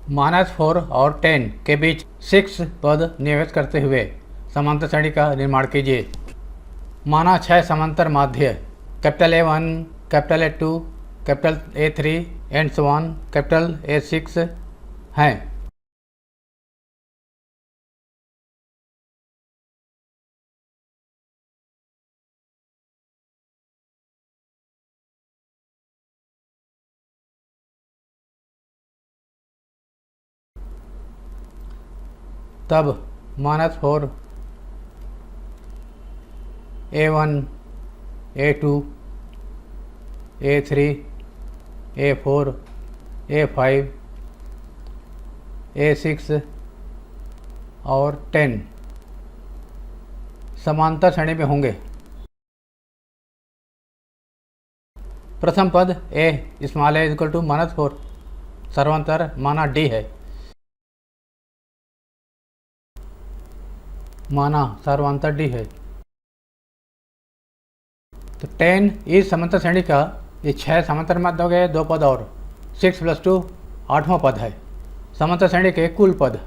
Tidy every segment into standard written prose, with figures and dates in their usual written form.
-4 और 10 के बीच 6 पद नियमित करते हुए समांतर श्रेणी का निर्माण कीजिए। माना 6 समांतर माध्य A1, A2, A3 and so on A6 हैं। तब -4 A1, A2, A3, A4, A5, A6 और 10 समांतर श्रेणी में होंगे। प्रथम पद a small a equal to -4 सर्वांतर माना d है। माना सर्वांतर d है तो 10 इस समांतर श्रेणी का ये 6 समांतर माध्य हो गए, 2 पद और 6 + 2 8वां पद है समांतर श्रेणी के कुल पद।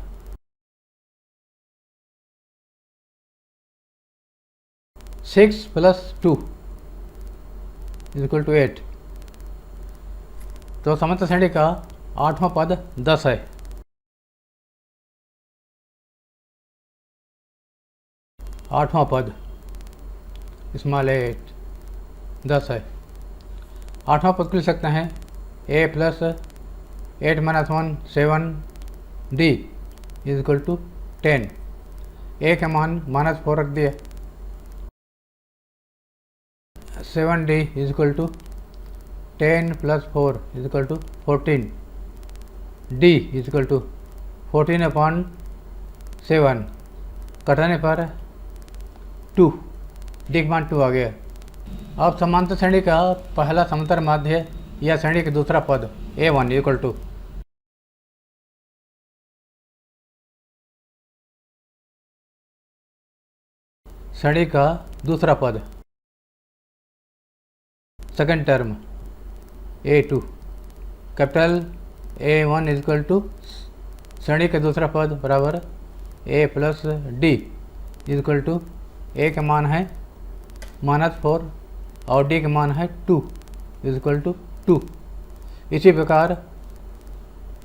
सिक्स + 2 = 8 तो समांतर श्रेणी का 8वां पद 10 है। 8वां पद स्मॉल a 10 है। 8वां पद लिख सकते हैं a + 8 - 1 7 d = 10। a का मान -4 रख दिया। 7d = 10 + 4 = 14। d = 14/7 घटाने पर 2 d का मान 2 आ गया। अब समांतर श्रेणी का पहला समांतर माध्य या श्रेणी का दूसरा पद A1 = श्रेणी का दूसरा पद second term A2 capital A1 = श्रेणी का दूसरा पद बराबर a + d = a का मान है -4 और d का मान है 2 = 2। इसी प्रकार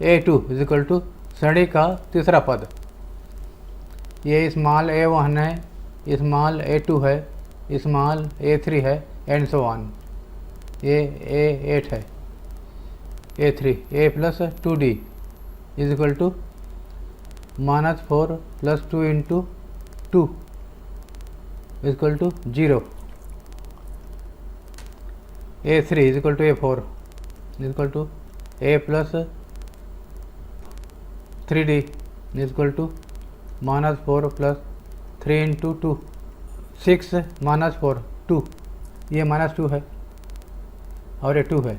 A2 = श्रेणी का तीसरा पद। ये स्मॉल a1 है, स्मॉल a2 है, स्मॉल a3 है एंड सो ऑन। ये a8 है, a3 a + 2d = -4 + 2 × 2 = 0। A3 = A4 = a + 3d = -4 + 3 × 2 6 -4 2 ये -2 है और ये 2 है।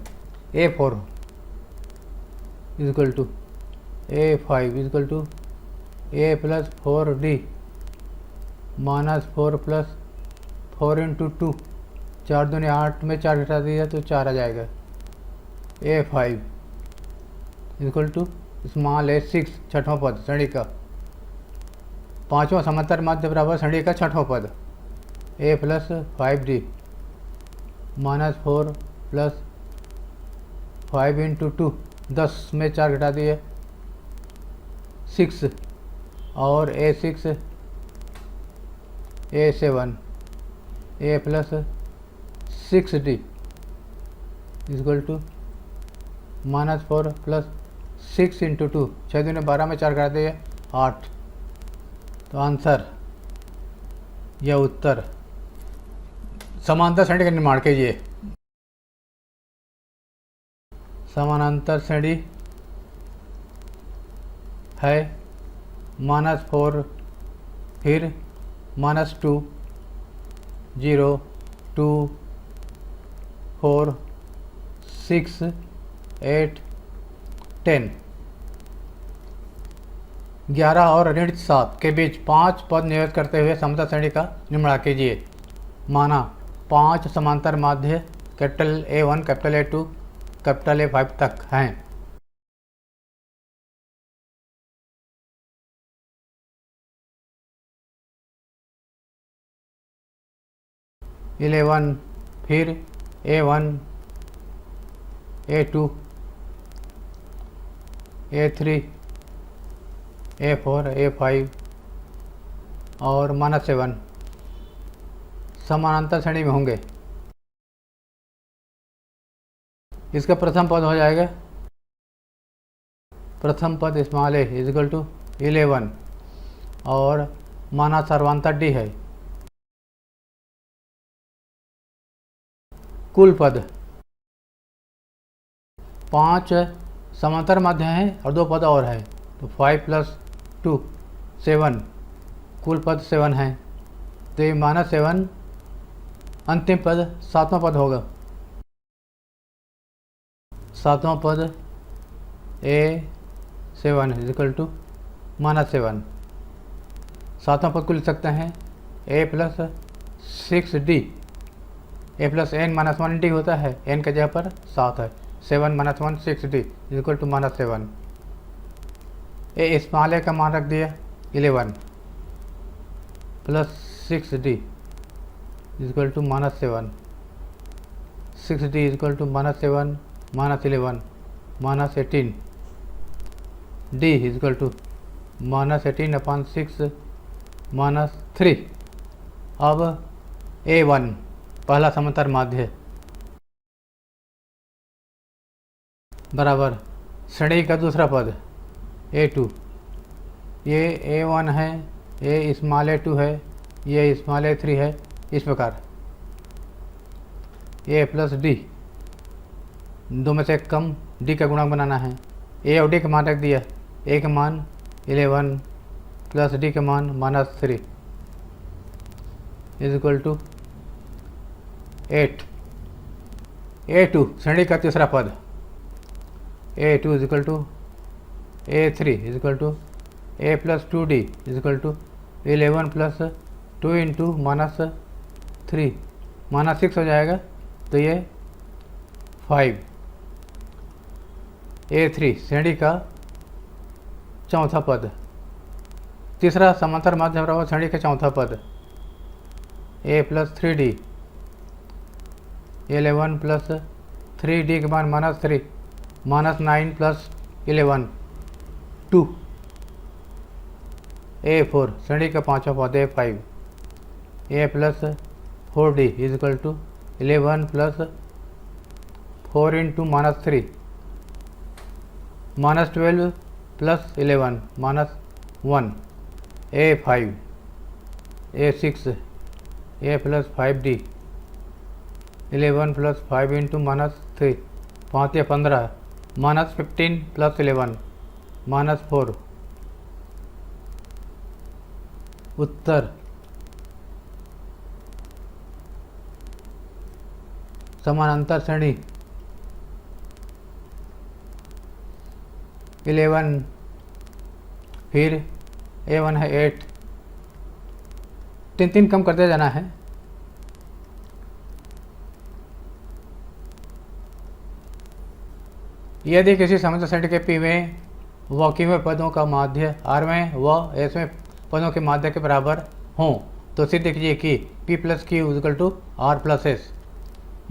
A4 = A5 = a + 4d -4 + 4 × 2 4 दूनी 8 में 4 घटा दिया तो 4 आ जाएगा। A5 = स्मॉल a6 छठवां पद श्रेणी का पांचवां समांतर माध्य बराबर श्रेणी का छठवां पद a + 5d -4 + 5 × 2 10 में 4 घटा दिए 6 और A6 A7 a + 6d = -4 + 6 × 2 6 दूनी 12 में 4 घटा दिए 8। तो आंसर या उत्तर समांतर श्रेणी का निर्माण कीजिए। समानांतर श्रेणी है -4 फिर -2 0 2 4 6 8 10 11 और ऋण 7 के बीच 5 पद नियत करते हुए समांतर श्रेणी का निर्माण कीजिए। माना 5 समांतर माध्य A1, A2, A5 तक हैं। 11, फिर A1, A2, A3, A4, A5 और -7 समानांतर श्रेणी में होंगे। इसका प्रथम पद हो जाएगा, प्रथम पद स्मॉल a इजिकल टू 11 और माना सर्वांतर d है। कुल पद 5 समांतर माध्य हैं और 2 पद और है, तो 5 + 2 7, कुल पद 7 है। तो ये -7 अंतिम पद 7वां पद होगा। 7वां पद A7 इजिकल टू -7। 7वां पद को लिख सकते हैं A + 6D, A + n-1D होता है, n के जगह पर 7 है, 7 - 1 6D equal to -7। A small a का मान रख दिया 11 + 6D equal to -7, 6D equal to -7 -11 -18, D equal to -18/6 -3। अब A1 पहला समांतर माध्य बराबर श्रेणी का दूसरा पद A2, ये A1 है, ये स्मॉल a2 है, ये स्मॉल a3 है। इस प्रकार A + D, दो में से एक कम D का गुणक बनाना है। A और D का मान रख दिया, A का मान 11 + D का मान -3 इजिकल टू 8। A2 श्रेणी का तीसरा पद A2 equal to A3 equal to A + 2D equal to 11 + 2 × -3 -6 हो जाएगा, तो ये 5। A3 श्रेणी का चौथा पद, तीसरा समांतर माध्य बराबर श्रेणी का चौथा पद A + 3D, 11 + 3D के मान -3 -9 + 11 2। A4 श्रेणी का पांचवा पद A5, A + 4D is equal to 11 + 4 × -3 -12 + 11 -1। A5 A6 A + 5D 11 + 5 × -3 5 या 15 -15 + 11 -4। उत्तर समानांतर श्रेणी 11, फिर A1 है 8, 3 कम करते जाना है। यदि किसी समांतर श्रेणी के P में व Q में पदों का माध्य R में व S में पदों के माध्य के बराबर हों, तो सिद्ध कीजिए कि P + Q equal to R + S।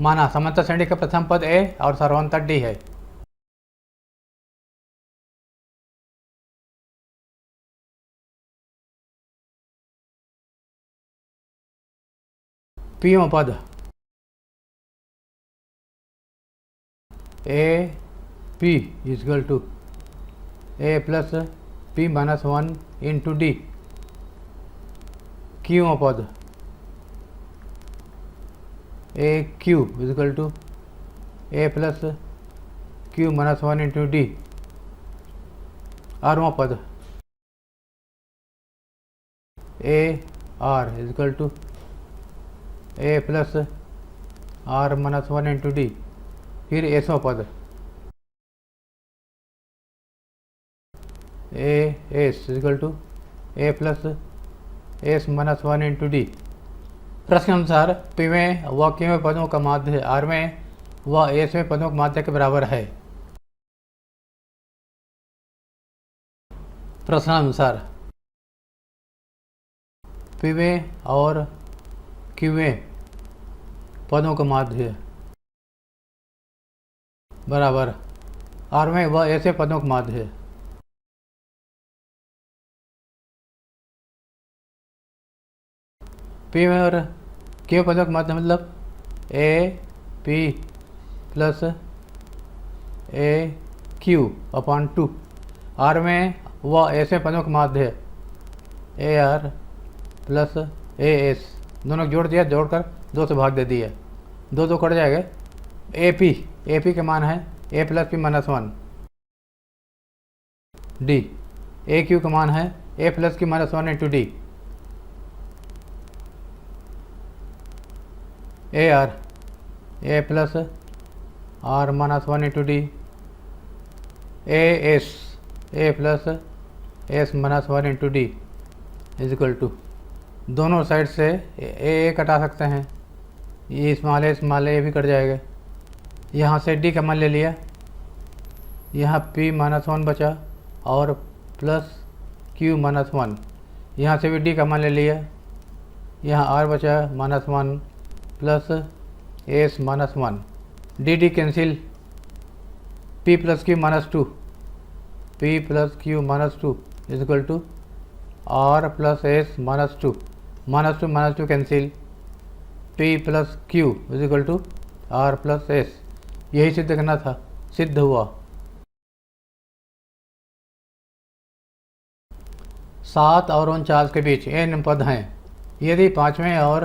माना समांतर श्रेणी का प्रथम पद A और सर्वांतर D है। Pवां पद A P equal to A + P - 1 × D। Qवां पद A Q equal to A + Q - 1 × D। Rवां पद A R equal to A + R - 1 × D। फिर Sवां पद A S equal to A + S - 1 × D। प्रश्न अनुसार P में व Q में पदों का माध्य R में व S में पदों के माध्य के बराबर है। प्रश्नानुसार P में और Q में पदों का माध्य बराबर आर में वह ऐसे पदों का माध्य है। पी में और क्यू पदों का माध्य मतलब A P plus A Q upon 2। R में वह ऐसे पदों का माध्य है A R plus A S, दोनों जोड़ दिया, जोड़कर 2 से भाग दे दिया, 2 कट जाएगा। ए पी के मान है A plus P minus 1 D. A Q का मान है A plus Q minus 1 into D. A R A plus R minus 1 into D. A S A plus S minus 1 into D is equal to, दोनों side से A कटा सकते हैं, ये small ए भी कट जाएगा। यहाँ से डी का मान ले लिया, यहाँ पी माइनस 1 बचा और प्लस क्यू माइनस 1, यहाँ से भी डी का मान ले लिया, यहाँ आर बचा minus 1 plus S minus 1, D cancel, P plus Q minus 2, P plus Q minus 2 is equal to R plus S minus 2, minus 2 cancel, P plus Q is equal to R plus S. यही सिद्ध करना था, सिद्ध हुआ। 7 और 49 के बीच n पद हैं। यदि 5वें और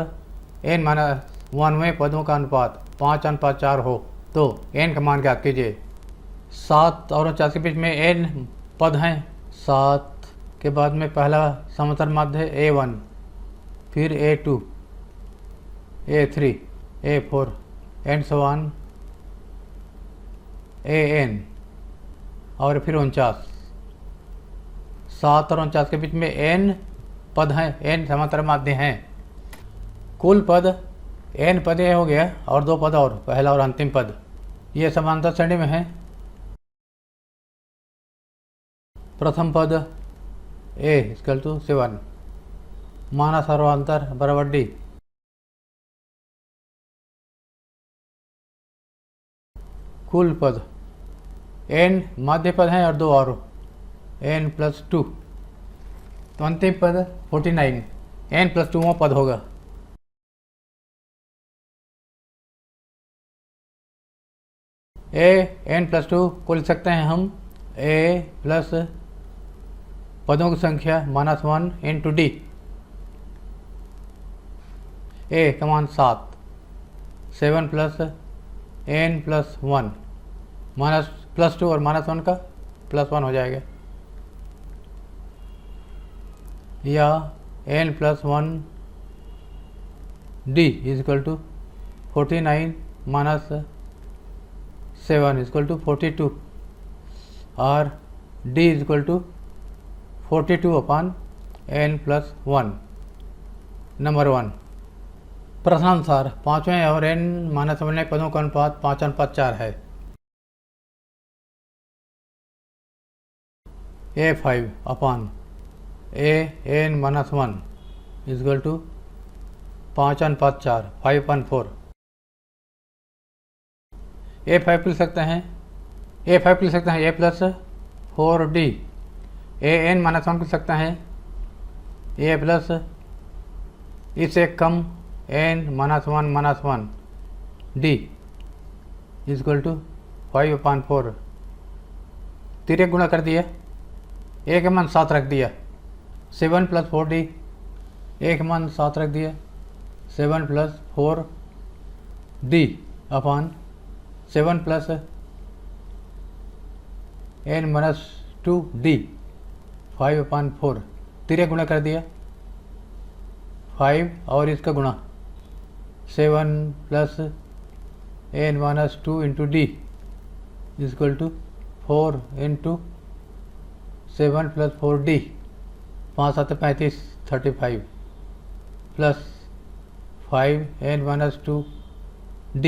n माइनस 1वें पदों का अनुपात 5:4 हो तो n का मान ज्ञात कीजिए। 7 और 49 के बीच में n पद हैं। 7 के बाद में पहला समांतर माध्य है A1, फिर A2, A3, A4 and so on AN और फिर 49। 7 और 49 के बीच में n पद हैं, n समांतर माध्य हैं। कुल पद n पद ये हो गया और 2 पद और, पहला और अंतिम पद, ये समांतर श्रेणी में है। प्रथम पद a इक्वल टू 7 माना सर्वांतर बराबर d। कुल पद n माध्य पद हैं और 2 और n प्लस 2, तो अंतिम पद 49 n प्लस 2वां पद होगा। n प्लस 2 को लिख सकते हैं हम a प्लस पदों की संख्या -1 इंटू डी। a का मान 7 plus n plus 1 minus plus 2 और -1 का +1 हो जाएगा, या n plus 1 D is equal to 49 minus 7 is equal to 42 और d is equal to 42 upon n plus 1। Number 1 प्रश्नानुसार 5वें और n माइनस 1 पदों का अनुपात 5:4 है। A5 upon AN minus 1 is equal to 5:4 5/4। A5 लिख सकते हैं, A5 लिख सकते हैं a plus 4d। AN minus 1 लिख सकते हैं a प्लस इससे कम n minus 1 d is equal to 5/4। तिरक गुणा कर दिया, a का मान 7 रख दिया, 7 प्लस 4d, a का मान 7 रख दिया, 7 plus 4d upon 7 plus n minus 2d 5/4। तिरक गुणा कर दिया, 5 और इसका गुणा 7 plus n minus 2 into D is equal to 4 into 7 plus 4d, 5×7 35 35 plus 5n minus 2d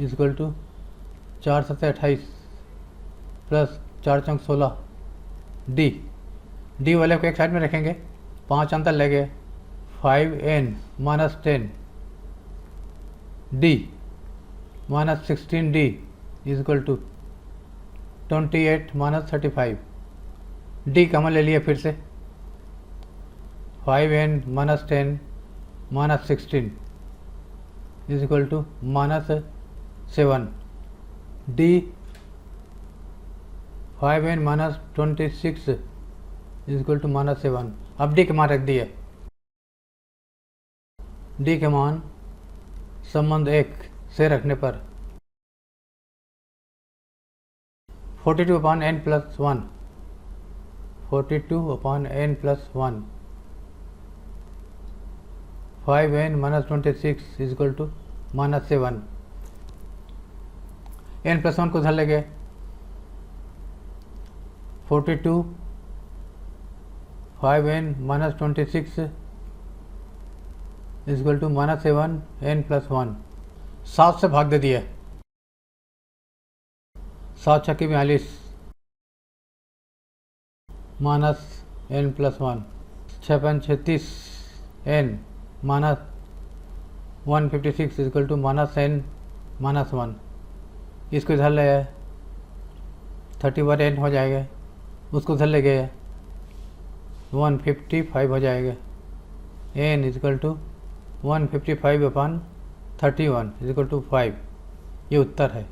is equal to 4×7 28 plus 4×4 16 D वाले को एक साइड में रखेंगे, 5 अंतर ले गए, 5n minus 10 D minus 16D is equal to 28 minus 35। D common ले लिया फिर से, 5n minus 10 minus 16 is equal to minus 7। D 5n minus 26 is equal to minus 7। अब डी के मान रख दिए। डी के मान संबंध 1 से रखने पर 42/n plus 1, 42/n plus 1, 5n minus 26 is equal to minus 7। n plus 1 को उधर ले गए, 42 5n minus 26 is equal to minus 7 n plus 1। 7 से भाग दे दिया, 7 छक्के 42 minus n plus 1, 6 36 n minus 156 is equal to minus n minus 1। इसको इधर ले आए, 31n हो जाएगा, उसको इधर ले गए 155 हो जाएगा। n is equal to 155/31 is equal to 5। ये उत्तर है।